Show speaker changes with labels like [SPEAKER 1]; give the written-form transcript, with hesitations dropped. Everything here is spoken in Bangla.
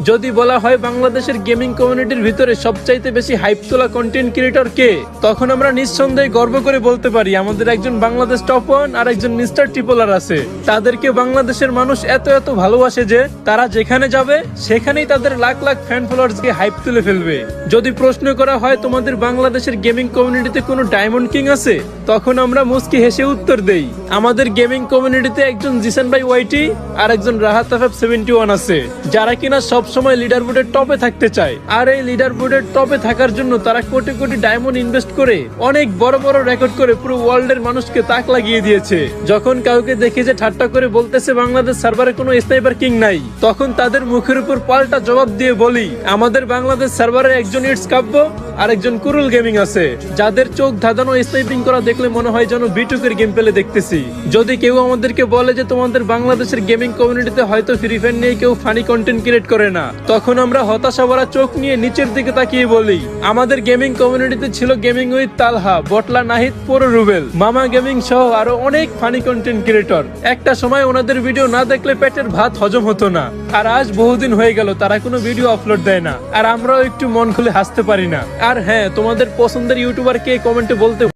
[SPEAKER 1] যদি বলা হয় বাংলাদেশের গেমিং কমিউনিটির ভিতরে সবচাইতে বেশি হাইপ তোলা কন্টেন্ট ক্রিয়েটর কে, তখন আমরা নিঃসন্দেহে গর্ব করে বলতে পারি আমাদের একজন বাংলাদেশ টপ 1 আর একজন মিস্টার ট্রিপলার আছে। তাদেরকে বাংলাদেশের মানুষ এত এত ভালোবাসে যে তারা যেখানে যাবে সেখানেই তাদের লাখ লাখ ফ্যান ফলোয়ার্সকে হাইপ তুলে ফেলবে। যদি প্রশ্ন করা হয় তোমাদের বাংলাদেশের গেমিং কমিউনিটিতে কোনো ডায়মন্ড কিং আছে, তখন আমরা মুস্কি হেসে উত্তর দেই আমাদের গেমিং কমিউনিটিতে একজন জিসান ভাই ওয়াইটি আর একজন রাহাত আফেফ 71 আছে, যারা কিনা সব সময় লিডার বোর্ডের টপে থাকতে চায়। আর এই লিডার বোর্ডের টপে থাকার জন্য তারা কোটি কোটি ডায়মন্ড ইনভেস্ট করে অনেক বড় বড় রেকর্ড করে পুরো ওয়ার্ল্ডের মানুষকে তাক লাগিয়ে দিয়েছে। যখন কাউকে দেখে যে ঠাট্টা করে বলতেছে বাংলাদেশ সার্ভারে কোনো স্নাইপার কিং নাই, তখন তাদের মুখের উপর পাল্টা জবাব দিয়ে বলি আমাদের বাংলাদেশ সার্ভারে একজন ইটস কাব্য আর একজন কুরুল গেমিং আছে, যাদের চোখ ধাঁধানো স্নাইপিং করা দেখলে মনে হয় যেন বিটুকের গেম প্লে দেখতেছি। যদি কেউ আমাদেরকে বলে যে তোমাদের বাংলাদেশের গেমিং কমিউনিটিতে হয়তো ফ্রি ফায়ার নিয়ে কেউ ফানি কন্টেন্ট ক্রিয়েট করে না, তখন আমরা হতাশা ভরা চোখ নিয়ে নিচের দিকে তাকিয়ে বলি আমাদের গেমিং কমিউনিটিতে ছিল গেমিং উইথ তালহা, বটলা নাহিদ, পুরো রুবেল, মামা গেমিং সহ আরো অনেক ফানি কন্টেন্ট ক্রিয়েটর। একটা সময় ওনাদের ভিডিও না দেখলে পেটের ভাত হজম হতো না, আর আজ বহুদিন হয়ে গেল তারা কোনো ভিডিও আপলোড দেয় না, আর আমরাও একটু মন খুলে হাসতে পারি না। আর হ্যাঁ, তোমাদের পছন্দের ইউটিউবার কে কমেন্টে বলতে